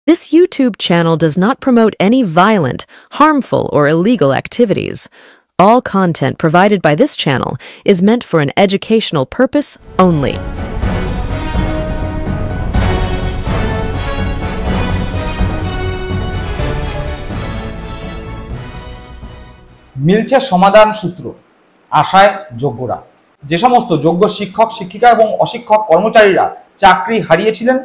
This YouTube channel does not promote any violent, harmful, or illegal activities. All content provided by this channel is meant for an educational purpose only. মিলছে সমাধান সূত্র আশায় যোগ্যরা। যে সমস্ত যোগ্য শিক্ষক শিক্ষিকা এবং অশিক্ষক কর্মচারীরা চাকরি হারিয়েছিলেন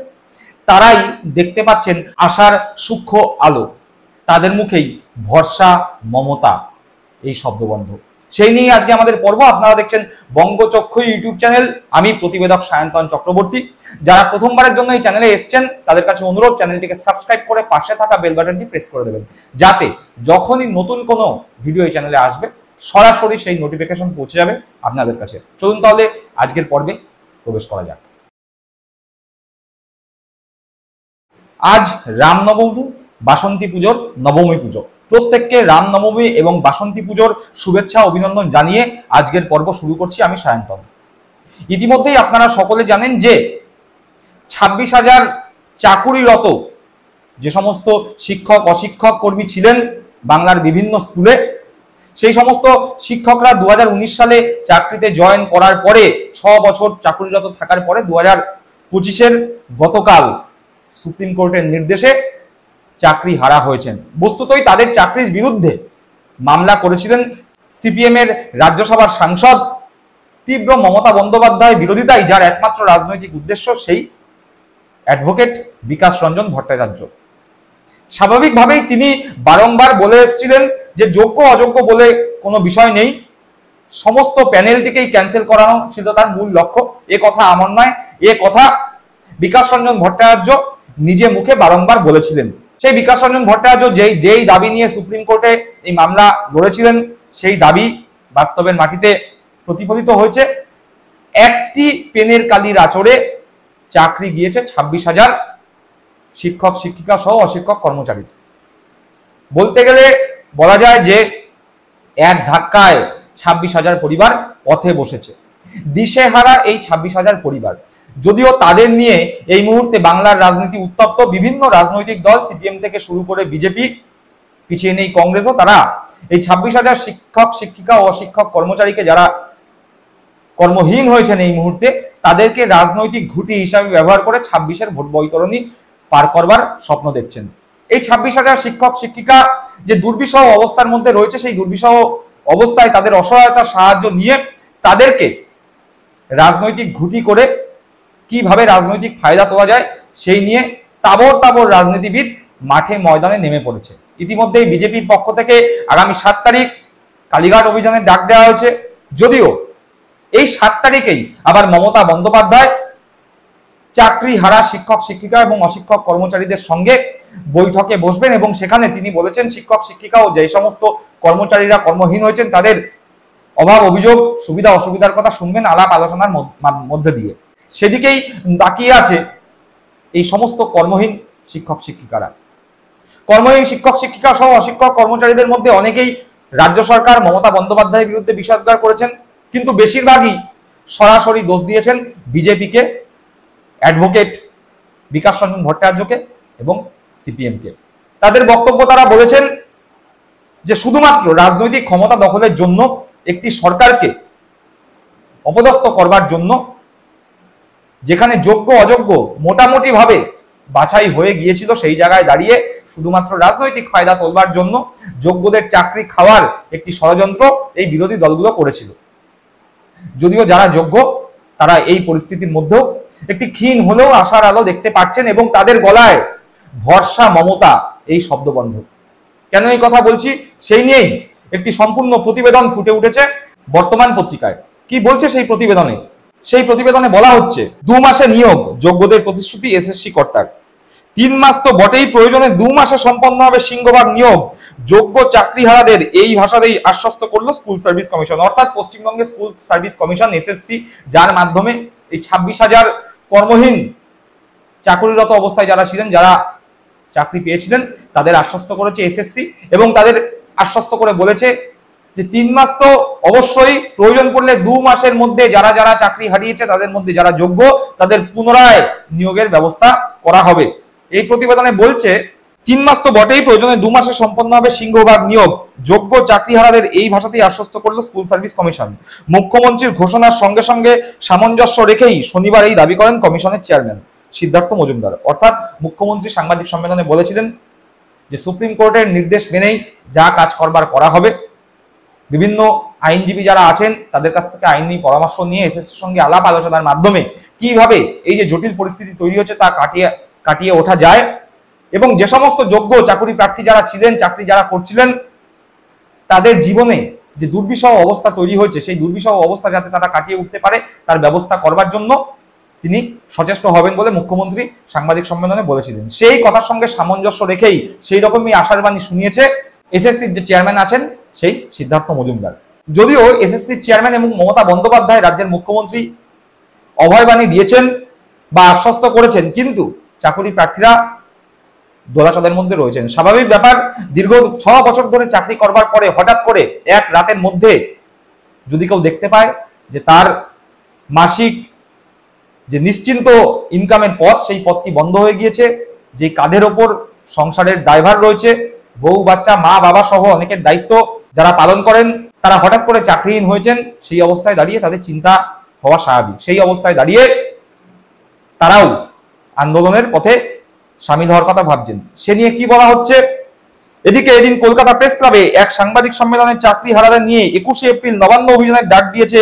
তারাই দেখতে পাচ্ছেন আশার সূক্ষ্ম আলো, তাদের মুখেই ভরসা, মমতা এই শব্দবন্ধ। সেই নিয়ে আজকে আমাদের পর্ব। আপনারা দেখছেন বঙ্গচক্ষু ইউটিউব চ্যানেল। আমি প্রতিবেদক সায়ন্তন চক্রবর্তী। যারা প্রথমবারের জন্য এই চ্যানেলে এসেছেন তাদের কাছে অনুরোধ, চ্যানেলটিকে সাবস্ক্রাইব করে পাশে থাকা বেল বাটনটি প্রেস করে দেবেন, যাতে যখনই নতুন কোনো ভিডিও এই চ্যানেলে আসবে সরাসরি সেই নোটিফিকেশন পৌঁছে যাবে আপনাদের কাছে। চলুন তাহলে আজকের পর্বে প্রবেশ করা যাক। আজ রামনবমী, বাসন্তী পুজোর নবমী পুজো। প্রত্যেককে রামনবমী এবং বাসন্তী পুজোর শুভেচ্ছা অভিনন্দন জানিয়ে আজকের পর্ব শুরু করছি আমি সায়ন্তন। ইতিমধ্যেই আপনারা সকলে জানেন যে 26,000 চাকুরিরত যে সমস্ত শিক্ষক অশিক্ষক কর্মী ছিলেন বাংলার বিভিন্ন স্কুলে, সেই সমস্ত শিক্ষকরা 2019 সালে চাকরিতে জয়েন করার পরে 6 বছর চাকুরিরত থাকার পরে 2025-এর গতকাল সুপ্রিম কোর্টের নির্দেশে চাকরি হারা হয়েছেন। বস্তুতই তাদের চাকরির বিরুদ্ধে মামলা করেছিলেন সিপিএম এর রাজ্যসভার সাংসদ তীব্র মমতা বন্দ্যোপাধ্যায় বিরোধিতায়, যার একমাত্র রাজনৈতিক উদ্দেশ্য সেই অ্যাডভোকেট বিকাশ রঞ্জন ভট্টাচার্য। স্বাভাবিকভাবেই তিনি বারংবার বলে এসেছিলেন যে যোগ্য অযোগ্য বলে কোনো বিষয় নেই, সমস্ত প্যানেলটিকেই ক্যান্সেল করানো ছিল তার মূল লক্ষ্য। এ কথা আমার নয়, এ কথা বিকাশ রঞ্জন ভট্টাচার্য নিজে মুখে বারংবার বলেছিলেন। সেই বিকাশ রঞ্জন ভট্টাচার্য যেই দাবি নিয়ে সুপ্রিম কোর্টে এই মামলা লড়েছিলেন, সেই দাবি বাস্তবের মাটিতে প্রতিফলিত হয়েছে। একটি পেনের কালির আঁচড়ে চাকরি গিয়েছে 26,000 শিক্ষক শিক্ষিকা সহ অশিক্ষক কর্মচারী। বলতে গেলে বলা যায় যে এক ধাক্কায় 26,000 পরিবার পথে বসেছে। দিশেহারা এই 26,000 পরিবার। যদিও তাদের নিয়ে এই মুহূর্তে বাংলার রাজনীতি উত্তপ্ত, বিভিন্ন রাজনৈতিক দল সিপিএম থেকে শুরু করে বিজেপি, পিছিয়ে নেই কংগ্রেসও, তারা এই 26,000 শিক্ষক শিক্ষিকা ও অশিক্ষক কর্মচারীকে যারা কর্মহীন হয়েছেন এই মুহূর্তে, তাদেরকে রাজনৈতিক ঘুঁটি হিসাবে ব্যবহার করে 26-এর ভোট বৈতরণী পার করবার স্বপ্ন দেখছেন। এই 26,000 শিক্ষক শিক্ষিকা যে দুর্বিষহ অবস্থার মধ্যে রয়েছে, সেই দুর্বিষহ অবস্থায় তাদের অসহায়তার সাহায্য নিয়ে তাদেরকে রাজনৈতিক ঘুঁটি করে কিভাবে রাজনৈতিক ফায়দা তোলা যায় সেই নিয়ে তাবড় তাবড় রাজনীতিবিদ মাঠে ময়দানে নেমে পড়েছে। ইতিমধ্যেই বিজেপির পক্ষ থেকে আগামী 7 তারিখ কালীঘাট অভিযানের ডাক দেওয়া হয়েছে। যদিও এই 7 তারিখেই আবার মমতা বন্দ্যোপাধ্যায় চাকরি হারা শিক্ষক শিক্ষিকা এবং অশিক্ষক কর্মচারীদের সঙ্গে বৈঠকে বসবেন এবং সেখানে তিনি বলেছেন শিক্ষক শিক্ষিকা ও যে সমস্ত কর্মচারীরা কর্মহীন হয়েছেন তাদের অভাব অভিযোগ সুবিধা অসুবিধার কথা শুনবেন আলাপ আলোচনার মধ্যে দিয়ে। সেদিকেই তাকিয়ে আছে এই সমস্ত কর্মহীন শিক্ষক শিক্ষিকারা। কর্মহীন শিক্ষক শিক্ষিকা সহ অশিক্ষক কর্মচারীদের মধ্যে অনেকেই রাজ্য সরকার মমতা বন্দ্যোপাধ্যায়ের বিরুদ্ধে বিষোদ্গার করেছেন, কিন্তু বেশিরভাগই সরাসরি দোষ দিয়েছেন বিজেপিকে, অ্যাডভোকেট বিকাশ রঞ্জন ভট্টাচার্যকে এবং সিপিএমকে। তাদের বক্তব্য তারা বলেছেন যে শুধুমাত্র রাজনৈতিক ক্ষমতা দখলের জন্য একটি সরকারকে অপদস্থ করবার জন্য, যেখানে যোগ্য অযোগ্য মোটামুটি ভাবে বাছাই হয়ে গিয়েছিল, সেই জায়গায় দাঁড়িয়ে শুধুমাত্র রাজনৈতিক ফায়দা তোলবার জন্য যোগ্যদের চাকরি খাওয়ার একটি ষড়যন্ত্র এই বিরোধী দলগুলো করেছিল। যদিও যারা যোগ্য তারা এই পরিস্থিতির মধ্যেও একটি ক্ষীণ হলেও আশার আলো দেখতে পাচ্ছেন এবং তাদের গলায় ভরসা, মমতা এই শব্দবন্ধ। কেন এই কথা বলছি সেই নিয়েই একটি সম্পূর্ণ প্রতিবেদন ফুটে উঠেছে বর্তমান পত্রিকায়। কি বলছে সেই প্রতিবেদনে? সেই প্রতিবেদনে বলা হচ্ছে 2 মাসে নিয়োগ, যোগ্যদের প্রতিশ্রুতি এসএসসি কর্তার। 3 মাস তো বটেই, প্রয়োজনে 2 মাসে সম্পন্ন হবে সিংহভাগ নিয়োগ, যোগ্য চাকরিহারাদের এই ভাষাতেই আশ্বস্ত করলো স্কুল সার্ভিস কমিশন। অর্থাৎ পশ্চিমবঙ্গের স্কুল সার্ভিস কমিশন এসএসসি, যার মাধ্যমে এই 26,000 কর্মহীন চাকরিরত অবস্থায় যারা ছিলেন, যারা চাকরি পেয়েছিলেন, তাদের আশ্বস্ত করেছে এসএসসি এবং তাদের আশ্বস্ত করে বলেছে যে 3 মাস তো অবশ্যই, প্রয়োজন পড়লে 2 মাসের মধ্যে যারা যারা চাকরি হারিয়েছে তাদের মধ্যে যারা যোগ্য তাদের পুনরায় নিয়োগের ব্যবস্থা করা হবে। এই প্রতিবেদনে বলছে 3 মাস তো বটেই, প্রয়োজনে 2 মাসে সম্পন্ন হবে সিংহভাগ নিয়োগ। যোগ্য চাকরিহারাদের এই ভাষাতেই আশ্বস্ত করল স্কুল সার্ভিস কমিশন। মুখ্যমন্ত্রীর ঘোষণার সঙ্গে সঙ্গে সামঞ্জস্য রেখেই শনিবার এই দাবি করেন কমিশনের চেয়ারম্যান সিদ্ধার্থ মজুমদার। অর্থাৎ মুখ্যমন্ত্রী সাংবাদিক সম্মেলনে বলেছিলেন যে সুপ্রিম কোর্টের নির্দেশ মেনেই যা কাজ করবার করা হবে। বিভিন্ন আইনজীবী যারা আছেন তাদের কাছ থেকে আইনি পরামর্শ নিয়ে এসএসসির সঙ্গে আলাপ আলোচনার মাধ্যমে কিভাবে এই যে জটিল পরিস্থিতি তৈরি হচ্ছে তা কাটিয়ে ওঠা যায়, এবং যে সমস্ত যোগ্য চাকরি প্রার্থী যারা ছিলেন, চাকরি যারা করছিলেন, তাদের জীবনে যে দুর্বিষহ অবস্থা তৈরি হয়েছে সেই দুর্বিষহ অবস্থা যাতে তারা কাটিয়ে উঠতে পারে তার ব্যবস্থা করবার জন্য তিনি সচেষ্ট হবেন বলে মুখ্যমন্ত্রী সাংবাদিক সম্মেলনে বলেছিলেন। সেই কথার সঙ্গে সামঞ্জস্য রেখেই সেই রকমই আশার বাণী শুনিয়েছে এসএসসির যে চেয়ারম্যান আছেন সেই সিদ্ধার্থ মজুমদার। যদিও এসএসসির চেয়ারম্যান এবং মমতা বন্দ্যোপাধ্যায় রাজ্যের মুখ্যমন্ত্রী অভয়বাণী দিয়েছেন বা আশ্বস্ত করেছেন, কিন্তু চাকরি প্রার্থীরা দোলাচলের মধ্যে রয়েছেন। স্বাভাবিক ব্যাপার, দীর্ঘ 6 বছর ধরে চাকরি করবার পরে হঠাৎ করে এক রাতের মধ্যে যদি কেউ দেখতে পায় যে তার মাসিক যে নিশ্চিন্ত ইনকামের পথ সেই পথটি বন্ধ হয়ে গিয়েছে, যে কাঁধের ওপর সংসারের ড্রাইভার রয়েছে, বউ বাচ্চা মা বাবা সহ অনেকের দায়িত্ব যারা পালন করেন, তারা হঠাৎ করে চাকরিহীন হয়েছেন, সেই অবস্থায় দাঁড়িয়ে তাদের চিন্তা হওয়া স্বাভাবিক। সেই অবস্থায় দাঁড়িয়ে তারাও আন্দোলনের পথে সামিল হওয়ার কথা ভাবছেন। সে নিয়ে কি বলা হচ্ছে? এদিকে এদিন কলকাতা প্রেস ক্লাবে এক সাংবাদিক সম্মেলনে চাকরি হারাদের নিয়ে 21শে এপ্রিল নবান্ন অভিযানের ডাক দিয়েছে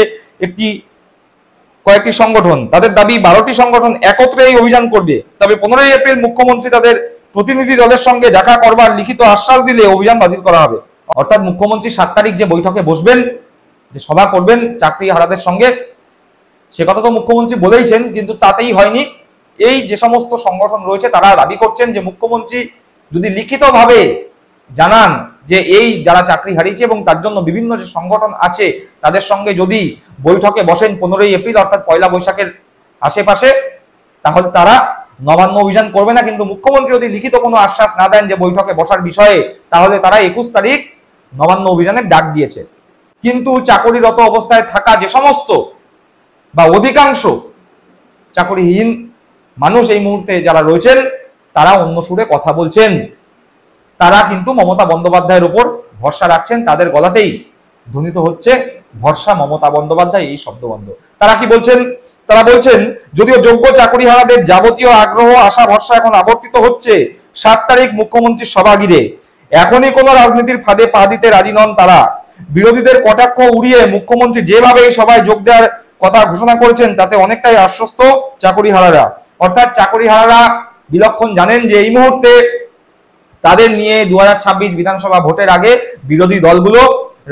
কয়েকটি সংগঠন। তাদের দাবি 12টি সংগঠন একত্রে এই অভিযান করবে। তবে 15ই এপ্রিল মুখ্যমন্ত্রী তাদের প্রতিনিধি দলের সঙ্গে দেখা করবার লিখিত আশ্বাস দিলে অভিযান বাতিল করা হবে। অর্থাৎ মুখ্যমন্ত্রী 7 তারিখ যে বৈঠকে বসবেন, যে সভা করবেন চাকরি হারাদের সঙ্গে, সে কথা তো মুখ্যমন্ত্রী বলেইছেন, কিন্তু তাতেই হয়নি। এই যে সমস্ত সংগঠন রয়েছে তারা দাবি করছেন যে মুখ্যমন্ত্রী যদি লিখিতভাবে জানান যে এই যারা চাকরি হারিয়েছে এবং তার জন্য বিভিন্ন যে সংগঠন আছে তাদের সঙ্গে যদি বৈঠকে বসেন 15ই এপ্রিল অর্থাৎ পয়লা বৈশাখের আশেপাশে, তাহলে তারা নবান্ন অভিযান করবে না। কিন্তু মুখ্যমন্ত্রী যদি লিখিত কোনো আশ্বাস না দেন যে বৈঠকে বসার বিষয়ে, তাহলে তারা 21 তারিখ নবান্ন অভিযানের ডাক দিয়েছে। কিন্তু চাকরিরত অবস্থায় থাকা যে সমস্ত বা অধিকাংশ চাকরিহীন মানুষ এই মুহূর্তে যারা রয়েছেন তারা অন্য সুরে কথা বলছেন। তারা কিন্তু মমতা বন্দ্যোপাধ্যায়ের উপর ভরসা রাখছেন, তাদের গলাতেই ধ্বনিত হচ্ছে ভরসা মমতা বন্দ্যোপাধ্যায় এই শব্দবন্ধ। তারা কি বলছেন? তারা বলছেন যদিও যোগ্য চাকরিহারাদের যাবতীয় আগ্রহ আশা ভরসা এখন আবর্তিত হচ্ছে 7 তারিখ মুখ্যমন্ত্রীর সভা ঘিরে। এখনই কোনো রাজনীতির ফাঁদে পা দিতে রাজি নন তারা। বিরোধীদের কটাক্ষ উড়িয়ে মুখ্যমন্ত্রী যেভাবে এই সভায় যোগ দেওয়ার কথা ঘোষণা করেছেন তাতে অনেকটাই আশ্বস্ত চাকরিহারারা। অর্থাৎ চাকরিহারারা বিলক্ষণ জানেন যে এই মুহূর্তে তাদের নিয়ে 2026 বিধানসভা ভোটের আগে বিরোধী দলগুলো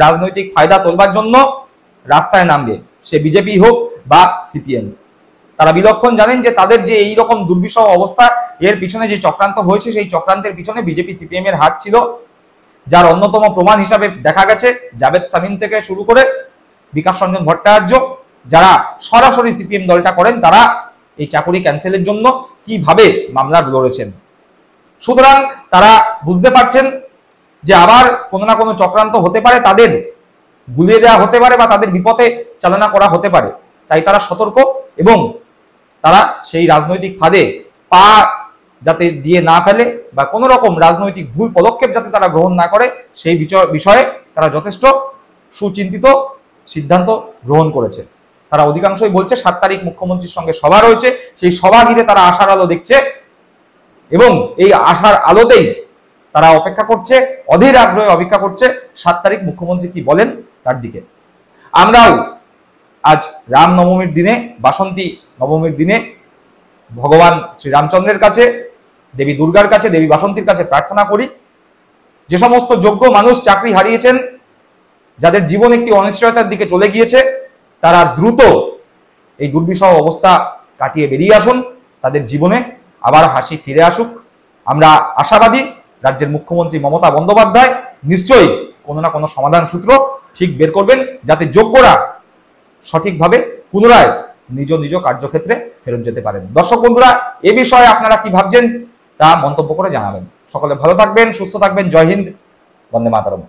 রাজনৈতিক ফায়দা তোলবার জন্য রাস্তায় নামবে, সে বিজেপি হোক বা সিপিএম। তারা বিলক্ষণ জানেন যে তাদের যে এই রকম দুর্বিষহ অবস্থা, এর পিছনে যে চক্রান্ত হয়েছে সেই চক্রান্তের পিছনে বিজেপি সিপিএম এর হাত ছিল, যার অন্যতম প্রমাণ হিসাবে দেখা গেছে জাভেদ সামিম থেকে শুরু করে বিকাশ রঞ্জন ভট্টাচার্য, যারা সরাসরি সিপিএম দলটা করেন, তারা এই চাকরি ক্যান্সেলের জন্য কিভাবে মামলা লড়েছেন। সুতরাং তারা বুঝতে পারছেন যে আবার কোনো না কোনো চক্রান্ত হতে পারে, তাদের গুলিয়ে দেওয়া হতে পারে বা তাদের বিপথে চালনা করা হতে পারে। তাই তারা সতর্ক এবং তারা সেই রাজনৈতিক ফাঁদে পা যাতে দিয়ে না ফেলে বা কোনো রকম রাজনৈতিক ভুল পদক্ষেপ যাতে তারা গ্রহণ না করে সেই বিষয়ে তারা যথেষ্ট সুচিন্তিত সিদ্ধান্ত গ্রহণ করেছে। তারা অধিকাংশই বলছে 7 তারিখ মুখ্যমন্ত্রীর সঙ্গে সভা রয়েছে, সেই সভা ঘিরে তারা আশার আলো দেখছে এবং এই আশার আলোতেই তারা অপেক্ষা করছে, অধীর আগ্রহে অপেক্ষা করছে 7 তারিখ মুখ্যমন্ত্রী কি বলেন তার দিকে। আমরাও আজ রামনবমীর দিনে, বাসন্তী নবমীর দিনে ভগবান শ্রীরামচন্দ্রের কাছে, দেবী দুর্গার কাছে, দেবী বাসন্তীর কাছে প্রার্থনা করি যে সমস্ত যোগ্য মানুষ চাকরি হারিয়েছেন, যাদের জীবন একটি অনিশ্চয়তার দিকে চলে গিয়েছে, তারা দ্রুত এই দুর্বিষহ অবস্থা কাটিয়ে বেরিয়ে আসুন, তাদের জীবনে আবার হাসি ফিরে আসুক। আমরা আশাবাদী রাজ্যের মুখ্যমন্ত্রী মমতা বন্দ্যোপাধ্যায় নিশ্চয়ই কোনো না কোনো সমাধান সূত্র ঠিক বের করবেন, যাতে যোগ্যরা সঠিকভাবে পুনরায় নিজ নিজ কার্যক্ষেত্রে ফেরত যেতে পারেন। দর্শক বন্ধুরা, এ বিষয়ে আপনারা কি ভাবছেন তা মন্তব্য করে জানাবেন। সকলে ভালো থাকবেন, সুস্থ থাকবেন। জয় হিন্দ, বন্দে মাতরম।